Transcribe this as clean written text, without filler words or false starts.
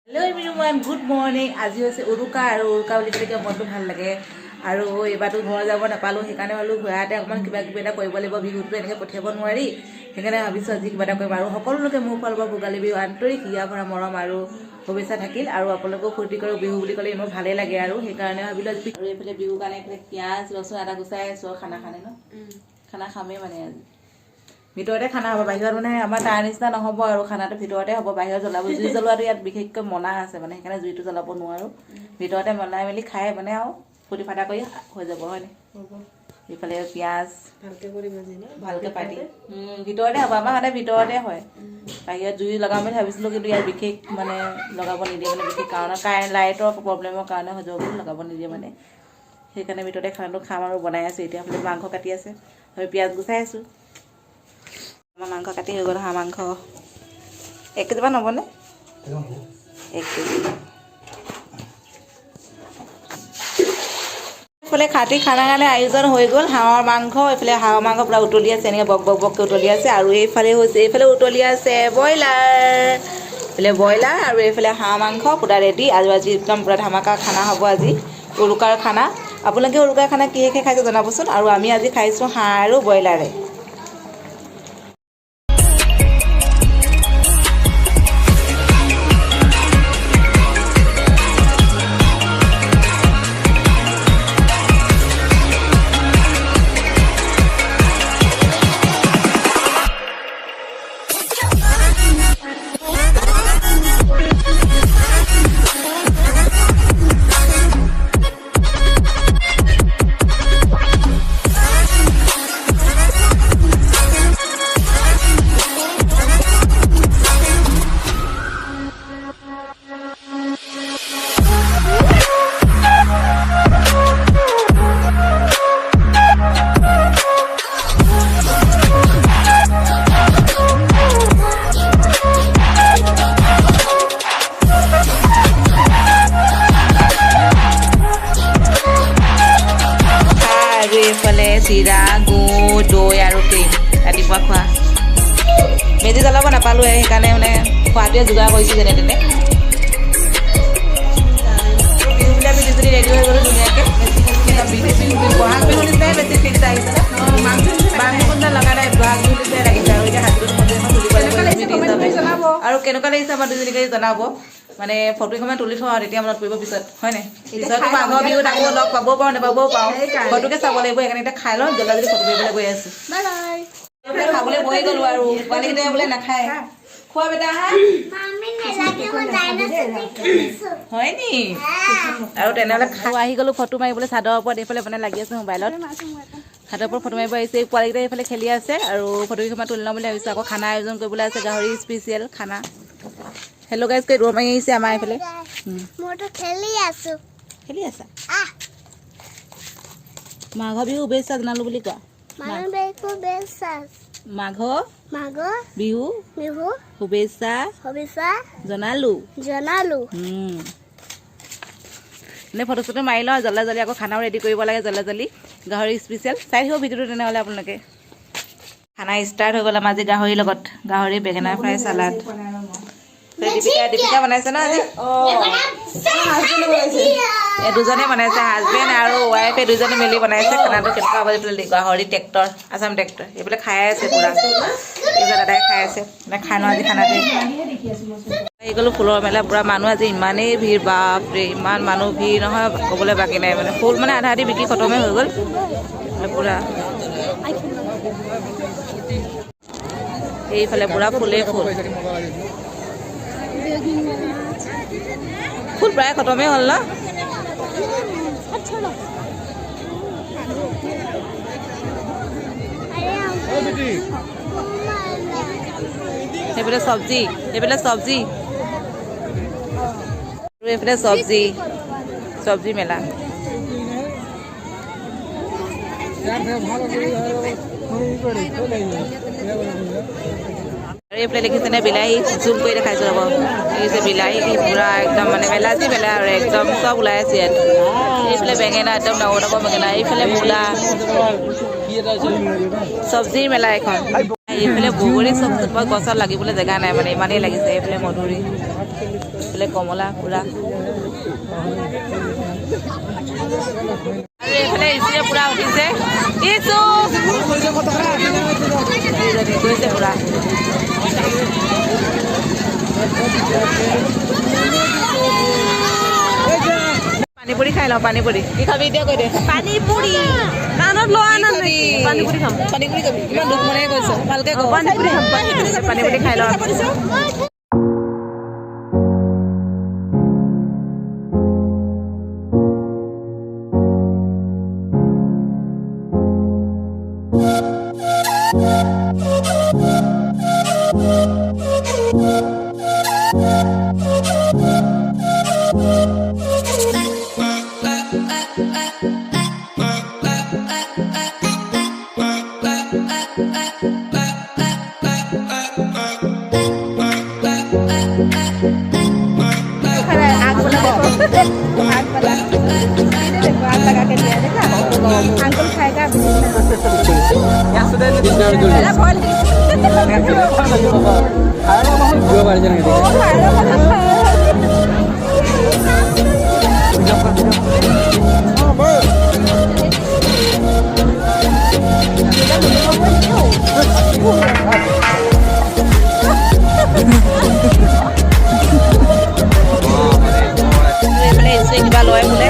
Hello everyone, good morning. আজি হৈছে উৰুকা আৰু উৰুকা বুলি ক'লে মনটো ভাল লাগে আৰু এবাৰটো ঘৰ যাব নাপালো সেইকাৰণে ভালো ঘৰতে অকমান কিবা এটা কৰিব লাগিব বিহুটো এনেকৈ পঠিয়াব নোৱাৰি সেইকাৰণে ভাবিছো আজি কিবা এটা কৰিম আৰু সকলোকে মোৰ ফালৰ পৰা ভোগালী বিহু আন্তৰিক হিয়া ভৰা মৰম আৰু শুভেচ্ছা থাকিল আৰু আপোনালোকক ফূৰ্তি কৰি বিহু বুলি ক'লে মোৰ ভালেই লাগে আৰু সেইকাৰণে ভাবিলো আজি আৰু এইফালে বিহু কাৰণে এইফালে পিঁয়াজ ৰচুন আদা গুচাই আছো খানা খানে ন খানা খামেই মানে আজি ভিতৰতে খানা হ'ব বাহিৰত মানে আমাৰ তাৰ নিচিনা নহ'ব আৰু খানাটো ভিতৰতে হ'ব বাহিৰত জ্বলাব জুই জ্বলোৱাটো ইয়াত বিশেষকৈ মনা আছে মানে সেইকাৰণে জুইটো জ্বলাব নোৱাৰোঁ ভিতৰতে বনাই মেলি খাই মানে আৰু ফূৰ্তি ফাৰ্তা কৰি হৈ যাব হয়নে ইফালে পিঁয়াজ ভালকৈ কৰি ভাজি ভালকৈ পাতি ভিতৰতে হ'ব আমাৰ সদায় ভিতৰতে হয় বাহিৰত জুই লগাম বুলি ভাবিছিলোঁ কিন্তু ইয়াত বিশেষ মানে লগাব নিদিয়ে মানে বিশেষ কাৰণত লাইটৰ প্ৰব্লেমৰ কাৰণে হৈ যাব বুলি লগাব নিদিয়ে মানে সেইকাৰণে ভিতৰতে খানাটো খাম আৰু বনাই আছোঁ এতিয়া ফালে মাংস কাটি আছে আৰু পিঁয়াজ গুচাই আছোঁ আমাৰ মাংস কাটি হৈ গ'ল হাঁহ মাংস 1 কেজিমান হ'বনে 1 কেজি এইফালে খাটি খানাৰ কাৰণে আয়োজন হৈ গ'ল হাঁহৰ মাংস এইফালে হাঁহৰ মাংস পূৰা উতলি আছে এনেকৈ বক বক বককৈ উতলি আছে আৰু এইফালে উতলি আছে ব্ৰইলাৰ আৰু এইফালে হাঁহ মাংস পূৰা ৰেডি আৰু আজি একদম পূৰা ধামাকা খানা হ'ব আজি উৰুকাৰ খানা আপোনালোকে উৰুকাৰ খানা কিহে খাইছে জনাবচোন আৰু আমি আজি খাইছোঁ হাঁহ আৰু ব্ৰইলাৰে এইফালে চিৰা গুড় দৈ আৰু ক্ৰীম ৰাতিপুৱা খোৱা মেজি জ্বলাব নাপালোৱে সেইকাৰণে মানে খোৱাটোৱে যোগাৰ কৰিছোঁ যেনে তেনে বিহুবিলাক আমি দুজনী ৰেডি হৈ গ'লোঁ ধুনীয়াকৈ বহাগ বিহু নিচিনাই বেছি ফিক্স আহিছে মাংস লগা নাই বহাগ বিহু নিচিনাই লাগিছে আৰু এতিয়া হাতটো আৰু কেনেকুৱা লাগিছে আমাৰ দুজনীকে জনাব মানে ফটো এখন তুলি থওঁ আৰু তেতিয়া মনত পৰিব পিছত হয় নাই পিছতো মাঘৰ বিহুত আকৌ লগ পাবও পাৰোঁ নাপাবও পাৰোঁ ফটোকে চাব লাগিব সেইকাৰণে এতিয়া খাই লওঁ জলদি ফটো কৰিবলৈ গৈ আছোঁ খাবলৈ বহি গ'লোঁ আৰু পোৱালীকেইটাই বোলে নাখায় খোৱা বেটা হয় নি আৰু তেনেহ'লে আহি গ'লোঁ ফটো মাৰিবলৈ চাদৰ ওপৰত এইফালে মানে লাগি আছে মোবাইলত চাদৰ ওপৰত ফটো মাৰিব আহিছে পোৱালীকেইটাই এইফালে খেলি আছে আৰু ফটোকেইখন তুলি ল'ম বুলি ভাবিছোঁ আকৌ খানা আয়োজন কৰিবলৈ আছে গাহৰি স্পেচিয়েল খানা হেল্ল' গাইজ কৈ দৌৰ মাৰি আহিছে আমাৰ এইফালে খেলি আছা মাঘৰ বিহু শুভেচ্ছা জনালোঁ বুলি কোৱা মাঘ বিহু শুভেচ্ছা জনালোঁ এনে ফটো চটো মাৰি লওঁ জল্দি আকৌ খানাও ৰেডি কৰিব লাগে জল্দি গাহৰি স্পেচিয়েল চাই থাকিব ভিডিঅ'টো তেনেহ'লে আপোনালোকে খানা ষ্টাৰ্ট হৈ গ'ল আমাৰ আজি গাহৰিৰ লগত গাহৰি বেঙেনা ফ্ৰাই চালাড দীপিকা বনাইছে ন আজি দুজনে বনাইছে হাজবেণ্ড আৰু ৱাইফে দুজনে মিলি বনাইছে খানাটো কেনেকুৱা হ'ব এইফালে গাহৰি ট্ৰেক্টৰ আছাম ট্ৰেক্টৰ এইফালে খাই আছে পূৰা এইফালে দাদাই খাই আছে খাই লওঁ আজি খানাটো আহি গ'লোঁ ফুলৰ মেলা পূৰা মানুহ আজি ইমানেই ভিৰ বাপৰে ইমান মানুহ ভিৰ নহয় ক'বলৈ বাকী নাই মানে ফুল মানে আধা আধি বিক্ৰী খতমেই হৈ গ'ল পূৰা এইফালে পূৰা ফুলেই ফুল ফুল প্ৰায় খতমেই হ'ল ন সেইফালে চব্জি চব্জি মেলা এইফালে দেখিছেনে বিলাহী জুম কৰি দেখাইছোঁ ৰ'ব দেখিছে বিলাহী পূৰা একদম মানে মেলাচি মেলা আৰু একদম চব ওলাই আছে ইয়াত এইফালে বেঙেনা একদম ডাঙৰ ডাঙৰ বেঙেনা এইফালে মূলা চব্জিৰ মেলা এখন এইফালে বগৰী চব গছত লাগিবলৈ জেগা নাই মানে ইমানেই লাগিছে এইফালে মধুৰি এইফালে কমলা পুৰা আৰু এইফালে ইছুৱে পুৰা উঠিছে ইছু গৈছে পুৰা পানীপুৰি খাই লওঁ পানীপুৰি কি খাবি এতিয়া কৈ দে পানীপুৰি কাণত লোৱা নাই পানীপুৰি খাম পানীপুৰি খাবি কিমান দুখ মনে কৈছ ভালকে ক পানীপুৰি খাম পানীপুৰি খাই লওঁ अंकल खाएगा কিবা লয় বোলে